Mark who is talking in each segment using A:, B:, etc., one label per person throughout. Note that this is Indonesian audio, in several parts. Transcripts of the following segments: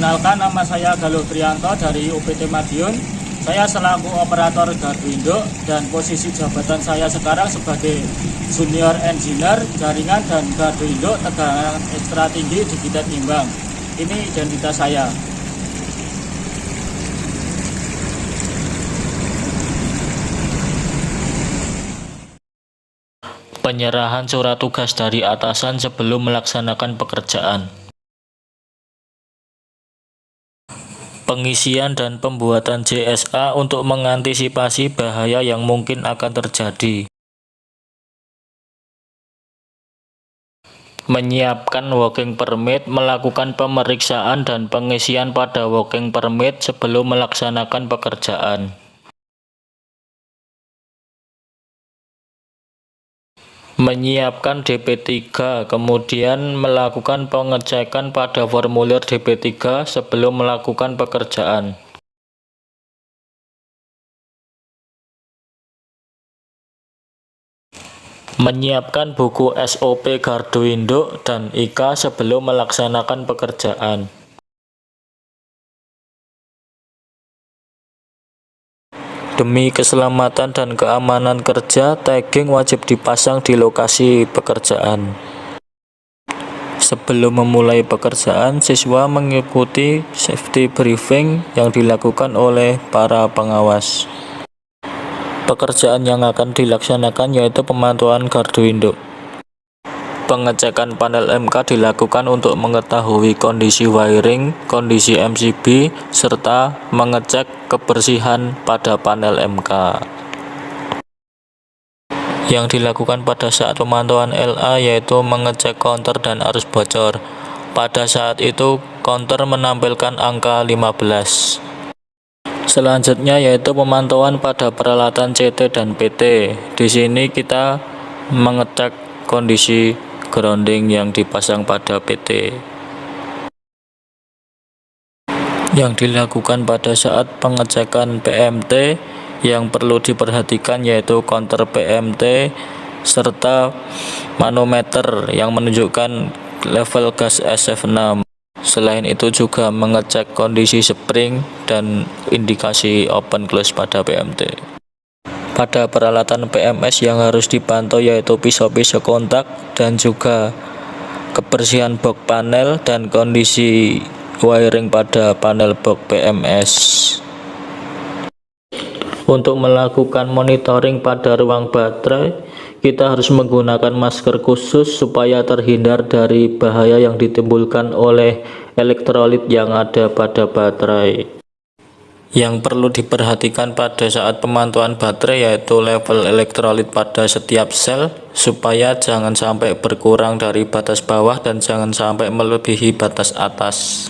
A: Perkenalkan, nama saya Galuh Priyanto dari UPT Madiun. Saya selaku operator gardu induk dan posisi jabatan saya sekarang sebagai Junior Engineer Jaringan dan Gardu Induk Tegangan Ekstra Tinggi di Bidet Imbang. Ini identitas saya.
B: Penyerahan surat tugas dari atasan sebelum melaksanakan pekerjaan. Pengisian dan pembuatan JSA untuk mengantisipasi bahaya yang mungkin akan terjadi. Menyiapkan working permit, melakukan pemeriksaan dan pengisian pada working permit sebelum melaksanakan pekerjaan. Menyiapkan DP3, kemudian melakukan pengecekan pada formulir DP3 sebelum melakukan pekerjaan. Menyiapkan buku SOP gardu induk dan IK sebelum melaksanakan pekerjaan. Demi keselamatan dan keamanan kerja, tagging wajib dipasang di lokasi pekerjaan. Sebelum memulai pekerjaan, siswa mengikuti safety briefing yang dilakukan oleh para pengawas. Pekerjaan yang akan dilaksanakan yaitu pemantauan gardu induk. Pengecekan panel MK dilakukan untuk mengetahui kondisi wiring, kondisi MCB, serta mengecek kebersihan pada panel MK. Yang dilakukan pada saat pemantauan LA yaitu mengecek counter dan arus bocor. Pada saat itu, counter menampilkan angka 15. Selanjutnya yaitu pemantauan pada peralatan CT dan PT. Di sini kita mengecek kondisi grounding yang dipasang pada PT. Yang dilakukan pada saat pengecekan PMT yang perlu diperhatikan yaitu counter PMT serta manometer yang menunjukkan level gas SF6. Selain itu juga mengecek kondisi spring dan indikasi open close pada PMT. Pada peralatan PMS yang harus dipantau yaitu pisau-pisau kontak dan juga kebersihan box panel dan kondisi wiring pada panel box PMS. Untuk melakukan monitoring pada ruang baterai, kita harus menggunakan masker khusus supaya terhindar dari bahaya yang ditimbulkan oleh elektrolit yang ada pada baterai. Yang perlu diperhatikan pada saat pemantauan baterai yaitu level elektrolit pada setiap sel supaya jangan sampai berkurang dari batas bawah dan jangan sampai melebihi batas atas.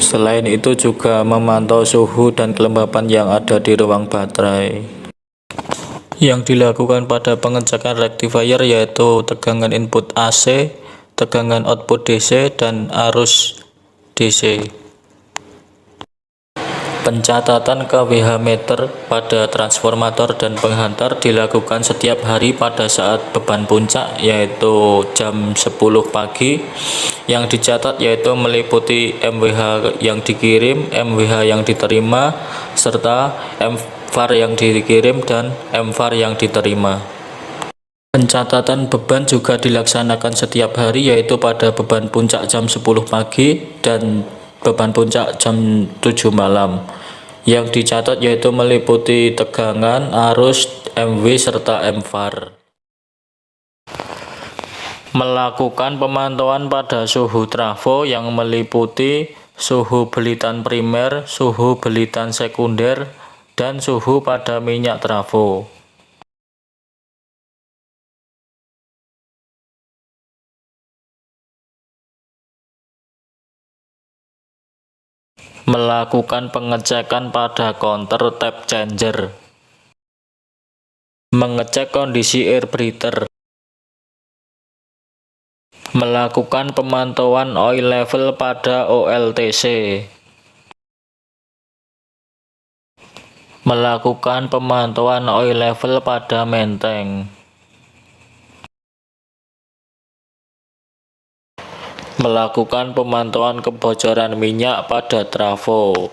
B: Selain itu juga memantau suhu dan kelembapan yang ada di ruang baterai. Yang dilakukan pada pengecekan rectifier yaitu tegangan input AC, tegangan output DC, dan arus DC. Pencatatan kWh meter pada transformator dan penghantar dilakukan setiap hari pada saat beban puncak yaitu jam 10 pagi. Yang dicatat yaitu meliputi MWH yang dikirim, MWH yang diterima, serta MVAR yang dikirim dan MVAR yang diterima. Pencatatan beban juga dilaksanakan setiap hari yaitu pada beban puncak jam 10 pagi dan beban puncak jam 7 malam. Yang dicatat yaitu meliputi tegangan, arus, MW, serta MVAR. Melakukan pemantauan pada suhu trafo yang meliputi suhu belitan primer, suhu belitan sekunder, dan suhu pada minyak trafo. Melakukan pengecekan pada counter tap changer. Mengecek kondisi air breather. Melakukan pemantauan oil level pada OLTC. Melakukan pemantauan oil level pada menteng. Melakukan pemantauan kebocoran minyak pada trafo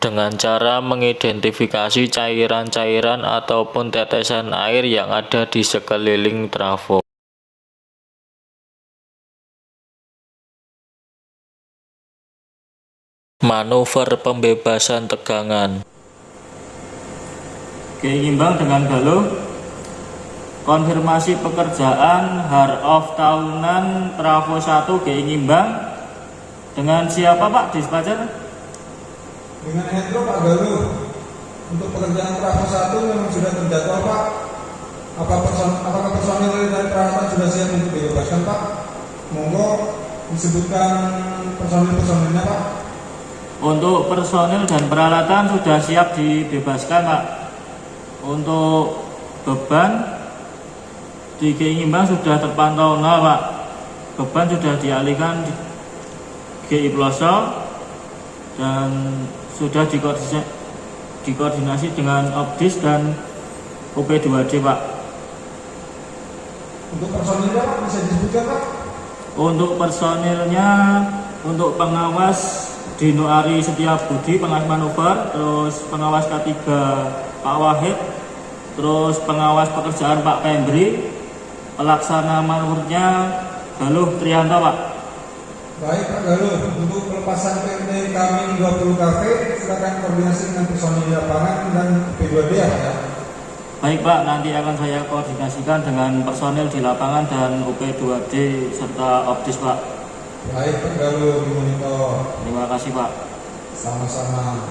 B: dengan cara mengidentifikasi cairan-cairan ataupun tetesan air yang ada di sekeliling trafo. Manuver pembebasan tegangan.
A: Keimbang dengan galuh. Konfirmasi pekerjaan hard-off tahunan trafo 1 keimbang. Dengan siapa Pak dispatcher?
C: Dengan Hendro Pak Galuh. Untuk pekerjaan trafo 1 memang sudah terjadwal Pak. Apakah personil dari peralatan sudah siap untuk dibebaskan Pak? Monggo disebutkan personil-personilnya Pak.
A: Untuk personil dan peralatan sudah siap dibebaskan Pak. Untuk beban di Keimbang sudah terpantau nol Pak. Beban sudah dialihkan di GI Ploso dan sudah dikoordinasi dengan Obdis dan UP2D Pak.
C: Untuk personilnya Pak bisa disebutkan Pak?
A: Untuk personilnya, untuk pengawas Dino Ari Setiabudi, pengawas manuver, terus pengawas K3 Pak Wahid, terus pengawas pekerjaan Pak Pembri, pelaksana manuvernya Galuh Trianto Pak.
C: Baik Pak Galuh, untuk pelepasan PMT kami 20 kafe, silakan koordinasi dengan personil di lapangan dan P2D ya Pak ya.
A: Baik Pak, nanti akan saya koordinasikan dengan personil di lapangan dan UP2D serta Obdis Pak.
C: Baik Pak Galuh, dimonitor.
A: Terima kasih Pak.
C: Sama-sama.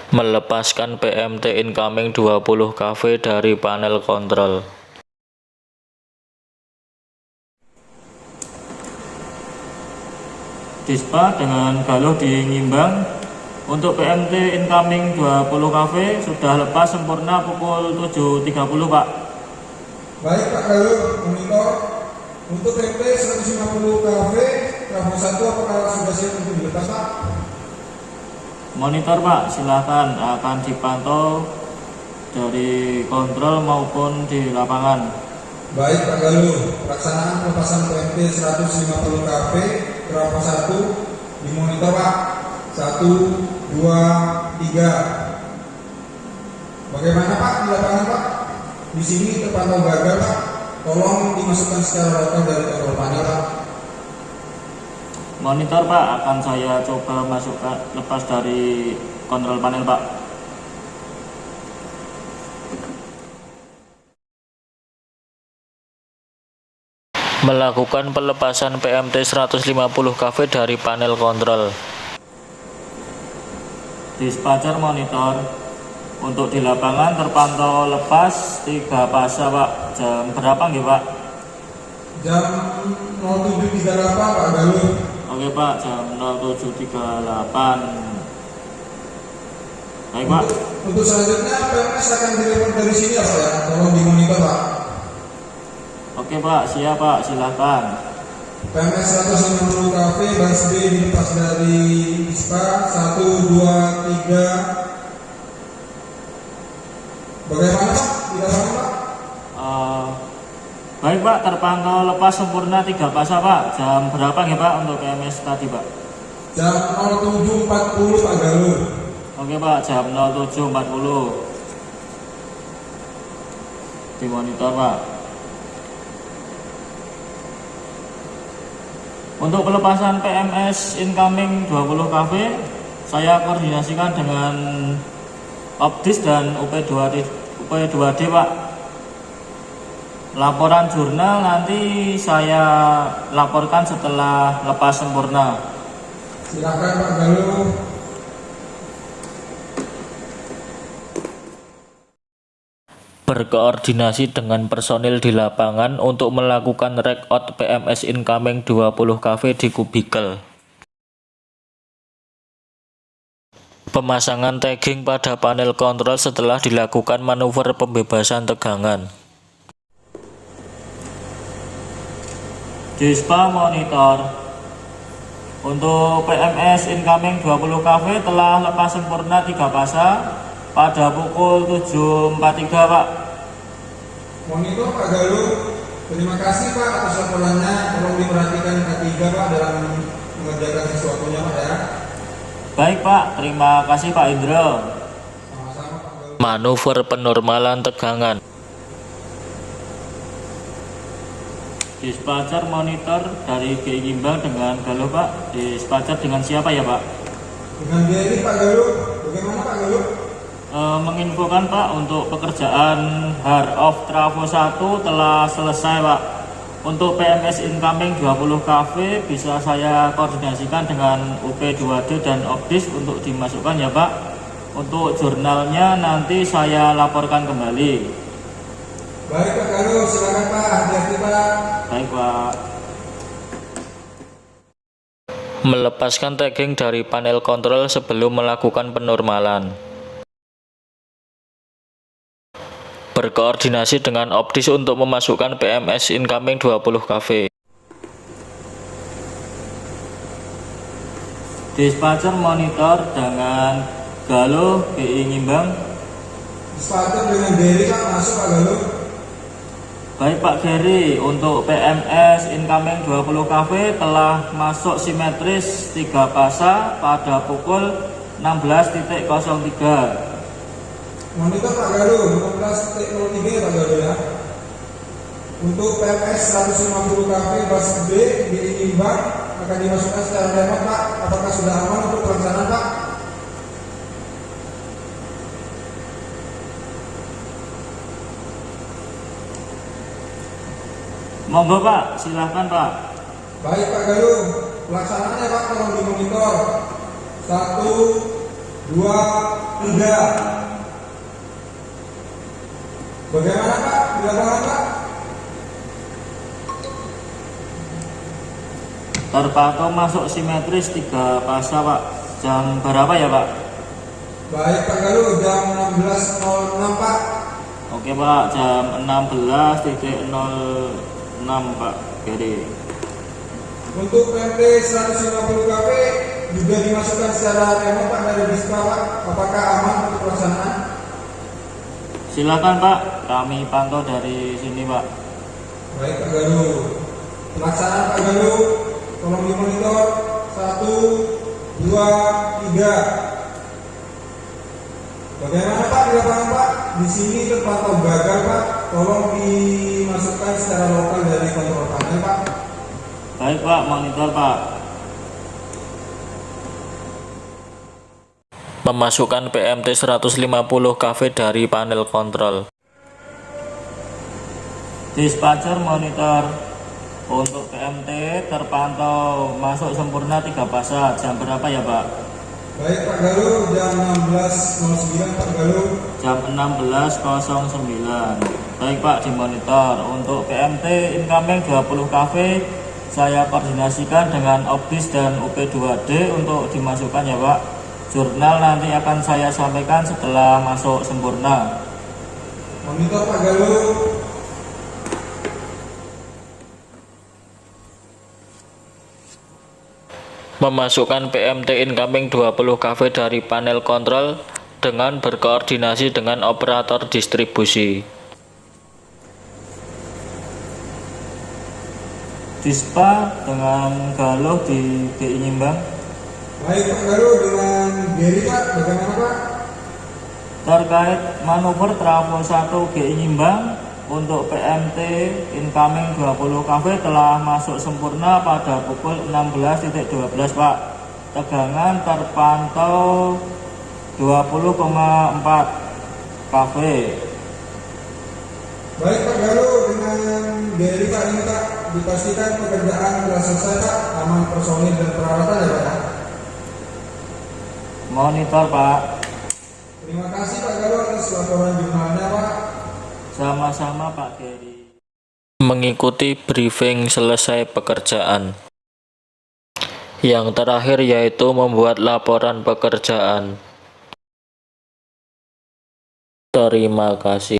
B: Melepaskan PMT incoming 20 KV dari panel kontrol.
A: Dispa dengan Galuh di Ngimbang. Untuk PMT incoming 20 KV sudah lepas sempurna pukul 7.30 Pak.
C: Baik Pak Galuh, monitor. Untuk PMT 150 kafe, trafo 1 apakah sudah siap untuk dilepas Pak?
A: Monitor Pak, silakan akan dipantau dari kontrol maupun di lapangan.
C: Baik Pak Galuh, pelaksanaan pelepasan PMT 150 kafe, trafo 1 dimonitor Pak. 1, 2, 3. Bagaimana Pak di lapangan Pak? Di sini terpantau gagal Pak. Tolong dimasukkan secara lokal dari kontrol panel Pak.
A: Monitor Pak, akan saya coba masukkan lepas dari kontrol panel Pak.
B: Melakukan pelepasan PMT 150 KV dari panel kontrol.
A: Dispatcher monitor. Untuk di lapangan terpantau lepas 3 fase Pak. Jam berapa nggih Pak?
C: Jam 07.38 Pak Galuh.
A: Oke Pak, jam 07.38. Baik Pak.
C: Untuk selanjutnya PMS akan direport dari sini ya Pak ya. Tolong dimonitor Pak.
A: Oke Pak, siap Pak, silahkan.
C: PMS 150 kafe bas B dilepas dari ISPA 1, 2, 3. Bagaimana Pak? Di lapangan Pak?
A: Baik Pak, terpantau lepas sempurna 3 fase Pak. Jam berapa nggih Pak untuk PMS tadi Pak?
C: Jam 07.40 Pak Galuh.
A: Oke Pak, jam 07.40. Dimonitor Pak. Untuk pelepasan PMS incoming 20 KV, saya koordinasikan dengan Obdis dan UP2D Pak. Laporan jurnal nanti saya laporkan setelah lepas sempurna.
C: Silakan Pak Galuh.
B: Berkoordinasi dengan personil di lapangan untuk melakukan rekout PMS incoming 20 KV di kubikel. Pemasangan tagging pada panel kontrol setelah dilakukan manuver pembebasan tegangan.
A: Dispa monitor. Untuk PMS incoming 20 KV telah lepas sempurna 3 fase pada pukul 7.43 Pak.
C: Monitor Pak Galuh, terima kasih Pak atas laporannya. Tolong diperhatikan K3 Pak dalam mengerjakan sesuatunya Pak ya.
A: Baik Pak, terima kasih Pak Indro.
C: Sama-sama Pak Galuh.
B: Manuver penormalan tegangan.
A: Dispatcher monitor dari GI Ngimbang dengan Galuh Pak. Dispatcher dengan siapa ya Pak?
C: Dengan dia ini Pak Galuh, bagaimana Pak Galuh?
A: Menginfokan Pak untuk pekerjaan hard off trafo 1 telah selesai Pak. Untuk PMS incoming 20 kV bisa saya koordinasikan dengan UP2D dan Opdis untuk dimasukkan ya Pak. Untuk jurnalnya nanti saya laporkan kembali.
C: Baik Pak Galuh, silakan Pak, hati-hati Pak.
A: Baik Pak.
B: Melepaskan tagging dari panel kontrol sebelum melakukan penormalan. Berkoordinasi dengan Opdis untuk memasukkan PMS incoming 20 kV.
A: Dispatcher monitor dengan Galuh GI Ngimbang.
C: Dispatcher dengan Derry Pak, masuk Pak Galuh.
A: Baik Pak Gary, untuk PMS incoming 20 kV telah masuk simetris 3 pasa pada pukul 16.03.
C: Monitor Pak Galuh, 15.03 Pak Galuh ya. Untuk PMS 150 kV bus B di Ngimbang akan dimasukkan secara remote Pak. Apakah sudah aman untuk pelaksanaan Pak?
A: Monggo Pak, silahkan Pak.
C: Baik Pak Galuh, pelaksanaannya Pak tolong dimonitor. 1, 2, 3. Bagaimana Pak? Di lapangan Pak?
A: Terpantau masuk simetris 3 pasa Pak. Jam berapa ya Pak?
C: Baik Pak Galuh, jam 16.06 Pak.
A: Oke Pak, jam 16.06 Pak Gary.
C: Untuk PT 150 kV juga dimasukkan secara remote Pak dari Dispa Pak. Apakah aman untuk pelaksanaan?
A: Silakan Pak, kami pantau dari sini Pak.
C: Baik Pak Galuh. Pelaksanaan Pak Galuh, tolong dimonitor. 1, 2, 3. Bagaimana Pak di lapangan Pak? Di sini terpantau gagal Pak. Tolong dimasukkan secara lokal dari kontrol panel Pak.
A: Baik Pak, monitor Pak.
B: Memasukkan PMT 150 kV dari panel kontrol.
A: Dispatcher monitor. Untuk PMT terpantau masuk sempurna 3 pasa. Jam berapa ya Pak?
C: Baik Pak Galuh, jam 16.09 Pak Galuh.
A: Jam 16.09. Baik Pak, dimonitor. Untuk PMT incoming 20 kV saya koordinasikan dengan Opdis dan UP2D untuk dimasukkan ya Pak. Jurnal nanti akan saya sampaikan setelah masuk sempurna.
C: Monitor Pak Galuh.
B: Memasukkan PMT incoming 20 kV dari panel kontrol dengan berkoordinasi dengan operator distribusi.
A: Dispa dengan Galuh di GI Ngimbang.
C: Baik Pak Galuh, dengan Gary Pak, bagaimana Pak?
A: Terkait manuver trafo 1 GI Ngimbang untuk PMT incoming 20 kV telah masuk sempurna pada pukul 16.12 Pak. Tegangan terpantau 20,4 kV.
C: Baik Pak Galuh, dengan Gary Pak ini Pak, dipastikan pekerjaan telah selesai Pak, aman personil dan peralatan ya Pak ya?
A: Monitor Pak.
C: Terima kasih Pak Galuh atas laporan jurnalnya Pak.
A: Sama-sama Pak Gary.
B: Mengikuti briefing selesai pekerjaan. Yang terakhir yaitu membuat laporan pekerjaan. Terima kasih.